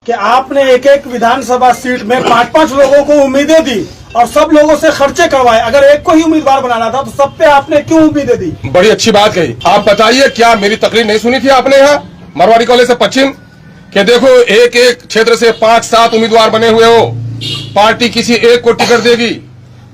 कि आपने एक एक विधानसभा सीट में 5-5 लोगों को उम्मीदें दी और सब लोगों से खर्चे करवाए। अगर एक को ही उम्मीदवार बनाना था तो सब पे आपने क्यों उम्मीदें दी? बड़ी अच्छी बात कही। आप बताइए, क्या मेरी तकरीर नहीं सुनी थी आपने यहाँ मारवाड़ी कॉलेज से पश्चिम कि देखो एक एक क्षेत्र से 5-7 उम्मीदवार बने हुए हो, पार्टी किसी एक को टिकट देगी,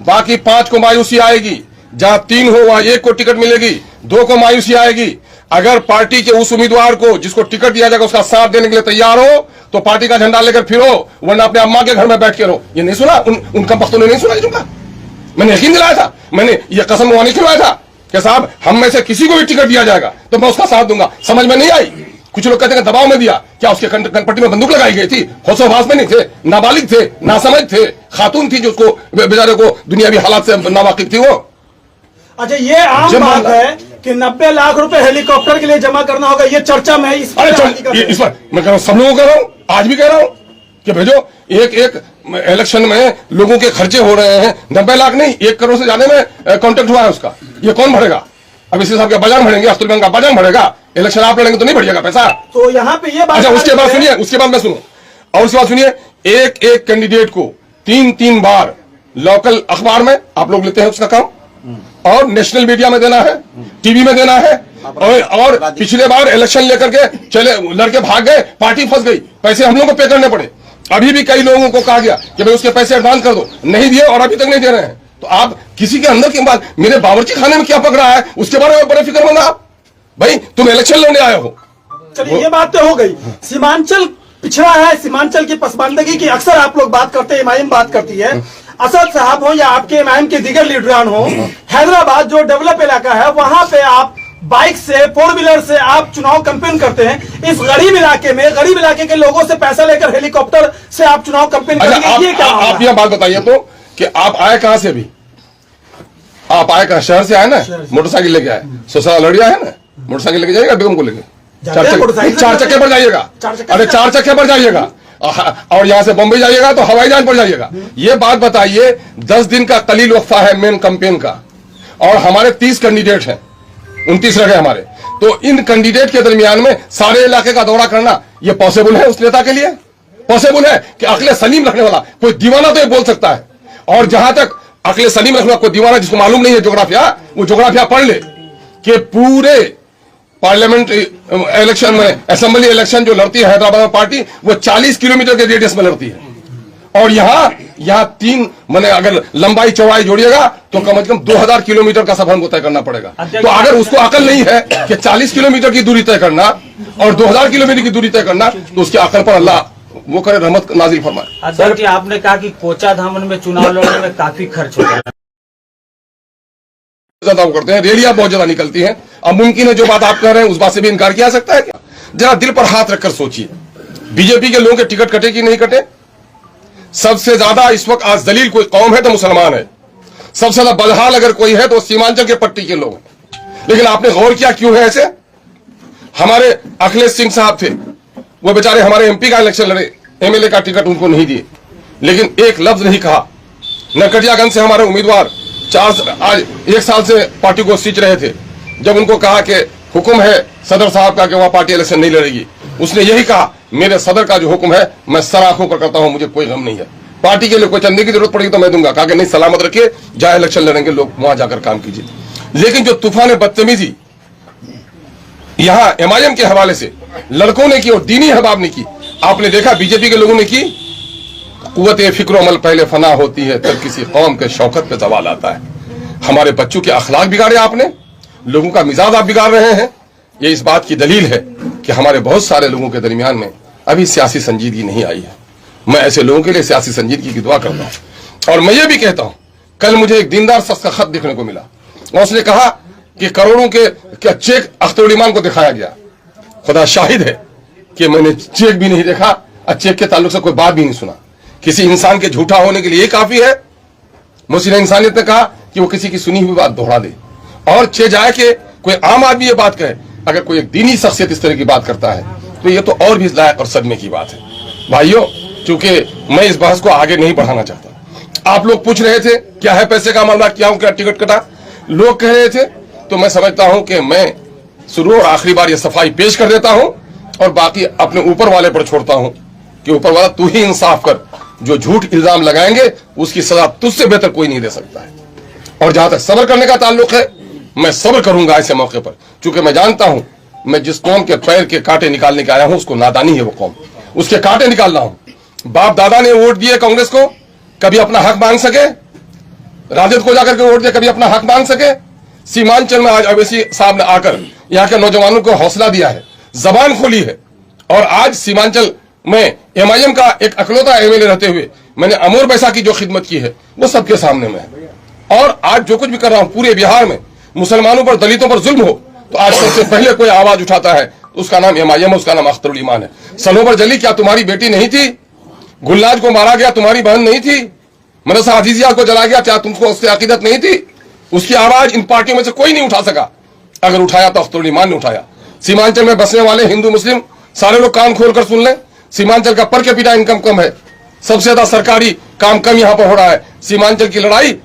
बाकी 5 को मायूसी आएगी। जहां 3 हो वहां 1 को टिकट मिलेगी, 2 को मायूसी आएगी। अगर पार्टी के उस उम्मीदवार को जिसको टिकट दिया जाएगा उसका साथ देने के लिए तैयार हो तो पार्टी का झंडा लेकर फिरो, वरना अपने अम्मा के घर में बैठ के रहो। ये नहीं सुना उनका वक्तों ने नहीं सुना जुमला? मैंने यकीन दिलाया था, मैंने ये कसम मुहानी खिलवाया था कि साहब हम में से किसी को भी टिकट दिया जाएगा तो मैं उसका साथ दूंगा। समझ में नहीं आई। कुछ लोग कहते हैं दबाव में दिया। क्या उसके कनपट्टी में बंदूक लगाई गई थी? होशोहवास में नहीं थे, नाबालिग थे, नासमझ थे, खातून थी जो उसको बेचारे को दुनियावी हालात से नावाकिफ थी वो। अच्छा, ये आम बात है कि 90 लाख रुपए हेलीकॉप्टर के लिए जमा करना होगा, ये चर्चा में है। इस पर मैं कह रहा हूँ, सब लोगों को कह रहा हूँ, आज भी कह रहा हूँ कि भेजो। एक एक इलेक्शन में लोगों के खर्चे हो रहे हैं, 90 लाख नहीं 1 करोड़ से ज्यादा में कॉन्ट्रैक्ट हुआ है उसका। ये कौन भरेगा? अब इसी साहब के बजान भरेंगे, अस्तुल बैंक का बजान भरेगा। इलेक्शन आप लड़ेंगे तो नहीं बढ़िएगा पैसा। तो यहाँ पे ये बात, अच्छा उसके बाद सुनिए, उसके बाद मैं सुनूं और उसके बाद सुनिए, एक एक कैंडिडेट को 3-3 बार लोकल अखबार में आप लोग लेते हैं उसका काम, और नेशनल मीडिया में देना है, टीवी में देना है। और पिछले बार इलेक्शन लेकर के चले लड़के भाग गए, पार्टी फंस गई, पैसे हम लोगों को पे करने पड़े। अभी भी कई लोगों को कहा गया कि भाई उसके पैसे एडवांस कर दो, नहीं दिए और अभी तक नहीं दे रहे हैं। तो आप किसी के अंदर की बात, मेरे बावर्ची खाने में क्या पक रहा है उसके बारे में बड़े फिक्रमंद आप। भाई तुम इलेक्शन लड़ने आए हो। चलिए ये बात तो हो गई। सीमांचल पिछड़ा है, सीमांचल की पसमानदगी की अक्सर आप लोग बात करते हैं, इमाम बात करती है। असद साहब हो या आपके इमाम के दीगर लीडरान हो, हैदराबाद जो डेवलप इलाका है वहां पे आप बाइक से, 4 व्हीलर से आप चुनाव कैंपेन करते हैं। इस गरीब इलाके में, गरीब इलाके के लोगों से पैसा लेकर हेलीकॉप्टर से आप चुनाव कैंपेन करेंगे, ये क्या? आप यह बात बताइए तो कि आप आए कहां से? अभी आप आए कहां? शहर से आए ना, मोटरसाइकिल लेके आए, ससुराल लड़िया है ना, मोटरसाइकिल लेके जाइएगा, बेगम को लेके 4 चक्के पर जाइएगा। अरे 4 चक्के पर जाइएगा, और यहां से बम्बई जाइएगा तो हवाई जहाज पर जाइएगा। ये बात बताइए, 10 दिन का कलील वक्फा है मेन कैंपेन का, और हमारे 30 कैंडिडेट हैं, 29 रह गए हमारे। तो इन कैंडिडेट के दरमियान में सारे इलाके का दौरा करना ये पॉसिबल है उस नेता के लिए? पॉसिबल है कि अक्ल सलीम रखने वाला कोई दीवाना तो ये बोल सकता है। और जहां तक अक्ल सलीम रखने वाला कोई दीवाना जिसको मालूम नहीं है जोग्राफिया, वो जोग्राफिया पढ़ ले कि पूरे पार्लियामेंट इलेक्शन में, असेंबली इलेक्शन जो लड़ती है हैदराबाद में पार्टी, वो 40 किलोमीटर के रेडियस में लड़ती है। और यहाँ 3 मैंने अगर लंबाई चौड़ाई जोड़िएगा तो कम से कम 2000 किलोमीटर का सफर हमको तय करना पड़ेगा। तो अगर उसको अकल नहीं है कि 40 किलोमीटर की दूरी तय करना और 2000 किलोमीटर की दूरी तय करना, तो उसकी अकल पर अल्लाह वो करे, रहमत नाजिल फरमाए। अध्यक्ष जी, आपने कहा कि कोचा धामन में चुनाव लड़ने में काफी खर्च होता है, ज्यादा करते हैं, रेलियां बहुत ज्यादा निकलती हैं। अब मुमकिन है जो बात आप कह रहे हैं उस बात से भी इनकार किया सकता है क्या? जरा दिल पर हाथ रखकर सोचिए, बीजेपी के लोगों के टिकट कटे कि नहीं कटे? सबसे ज्यादा इस वक्त आज दलील कोई कौम है तो मुसलमान है, सबसे ज्यादा बदहाल अगर कोई है तो सीमांचल के पट्टी के लोग हैं। लेकिन आपने गौर किया क्यों है ऐसे? हमारे अखिलेश सिंह साहब थे, वो बेचारे हमारे एमपी का इलेक्शन लड़े, एमएलए का टिकट उनको नहीं दिए, लेकिन एक लफ्ज नहीं कहा। नरकटियागंज से हमारे उम्मीदवार आज 1 साल से पार्टी को सींच रहे थे, जब उनको कहा कि हुक्म है सदर साहब का कि वहां पार्टी इलेक्शन नहीं लड़ेगी, उसने यही कहा मेरे सदर का जो हुक्म है मैं सर आंखों पर करता हूं, मुझे कोई गम नहीं है, पार्टी के लिए कोई चंदे की जरूरत पड़ेगी तो मैं दूंगा। कहा कि नहीं, सलामत रखिए, जहां इलेक्शन लड़ेंगे लोग वहां जाकर काम कीजिए। लेकिन जो तूफान बदतमीजी यहां एमआईएम के हवाले से लड़कों ने की और दीनी अहबाब ने की, आपने देखा बीजेपी के लोगों ने की। कुव्वत फिक्र अमल पहले फना होती है, तब किसी कौम के शौकत पे सवाल आता है। हमारे बच्चों के अखलाक बिगाड़े आपने, लोगों का मिजाज आप बिगाड़ रहे हैं। ये इस बात की दलील है कि हमारे बहुत सारे लोगों के दरमियान में अभी सियासी संजीदगी नहीं आई है। मैं ऐसे लोगों के लिए सियासी संजीदगी की दुआ करता हूं। और मैं ये भी कहता हूं, कल मुझे एक दीनदार शख्स का खत देखने को मिला और उसने कहा कि करोड़ों के चेक अख्तरुल ईमान को दिखाया गया। खुदा शाहिद है कि मैंने चेक भी नहीं देखा और चेक के ताल्लुक से कोई बात भी नहीं सुना। किसी इंसान के झूठा होने के लिए ये काफी है? मुस्लिम इंसानियत ने कहा कि वो किसी की सुनी हुई बात दोहरा दे, और छे जाए कि कोई आम आदमी ये बात कहे। अगर कोई एक दीनी शख्सियत इस तरह की बात करता है तो ये तो और भी लायक और सदमे की बात है। भाइयों, चूंकि मैं इस बहस को आगे नहीं बढ़ाना चाहता, आप लोग पूछ रहे थे क्या है पैसे का मामला, क्या क्या टिकट कटा, लोग कह रहे थे, तो मैं समझता हूं कि मैं शुरू और आखिरी बार ये सफाई पेश कर देता हूं और बाकी अपने ऊपर वाले पर छोड़ता हूं कि ऊपर वाला तू ही इंसाफ कर, जो झूठ इल्जाम लगाएंगे उसकी सजा तुझसे बेहतर कोई नहीं दे सकता है। और जहां तक सब्र करने का ताल्लुक है, मैं सब्र करूंगा ऐसे मौके पर, क्योंकि मैं जानता हूं मैं जिस कौम के पैर के कांटे निकालने के आया हूं उसको नादानी है, वो कौम उसके कांटे निकाल रहा हूं। बाप दादा ने वोट दिए कांग्रेस को, कभी अपना हक मांग सके? राजद को जाकर के वोट दिया, कभी अपना हक मांग सके? सीमांचल में आज अवैसी साहब ने आकर यहाँ के नौजवानों को हौसला दिया है, जबान खोली है, और आज सीमांचल में एमआईएम का एक अकलौता एमएलए रहते हुए मैंने अमोर बैसा की जो खिदमत की है वो सबके सामने में है। और आज जो कुछ भी कर रहा हूं पूरे बिहार में, मुसलमानों पर दलितों पर जुल्म हो तो आज सबसे पहले कोई आवाज उठाता है, उसका नाम एमआईएम है, उसका नाम अख्तरुल ईमान है। सनोबर जली क्या तुम्हारी बेटी नहीं थी? गुल्लाज को मारा गया, तुम्हारी बहन नहीं थी? मदरसा अजीजिया को जला गया, क्या तुमको उससे अकीदत नहीं थी? उसकी आवाज इन पार्टियों में से कोई नहीं उठा सका। अगर उठाया तो अख्तरुल ईमान ने उठाया। सीमांचल में बसने वाले हिंदू मुस्लिम सारे लोग कान खोलकर सुन लें, सीमांचल का पर कैपिटा इनकम कम है, सबसे ज्यादा सरकारी काम कम यहां पर हो रहा है। सीमांचल की लड़ाई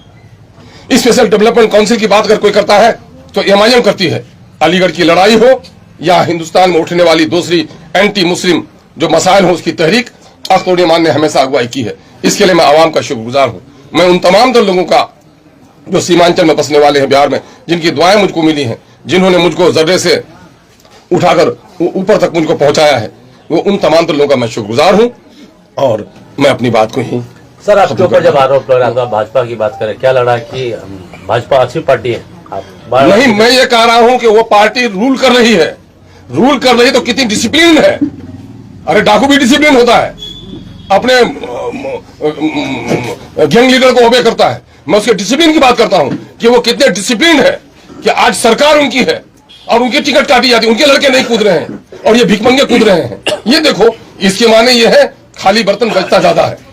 स्पेशल डेवलपमेंट काउंसिल की बात अगर कोई करता है तो एमआईएम करती है। अलीगढ़ की लड़ाई हो या हिंदुस्तान में उठने वाली दूसरी एंटी मुस्लिम जो मसाइल हो उसकी तहरीक, अख्तरुल ईमान ने हमेशा अगुवाई की है। इसके लिए मैं आवाम का शुक्रगुजार हूं। मैं उन तमाम लोगों का जो सीमांचल में बसने वाले हैं बिहार में, जिनकी दुआएं मुझको मिली हैं, जिन्होंने मुझको जर्रे से उठाकर ऊपर तक मुझको पहुंचाया है, वो उन तमाम लोगों का मैं शुक्रगुजार हूं। और मैं अपनी बात को ही सर, आपके ऊपर जब आरोप लग रहा था, भाजपा की बात करें, क्या लड़ा कि भाजपा अच्छी पार्टी है? आप नहीं, मैं ये कह रहा हूं कि वो पार्टी रूल कर रही है। रूल कर रही तो कितनी डिसिप्लिन है। अरे डाकू भी डिसिप्लिन होता है, अपने गैंग लीडर को ओबे करता है। मैं उसके डिसिप्लिन की बात करता हूं कि वो कितने डिसिप्लिन है कि आज सरकार उनकी है और उनकी टिकट काटी जाती है, उनके लड़के नहीं कूद रहे हैं और ये भिखमंगे कूद रहे हैं। ये देखो, इसके माने ये है खाली बर्तन बचता ज्यादा है।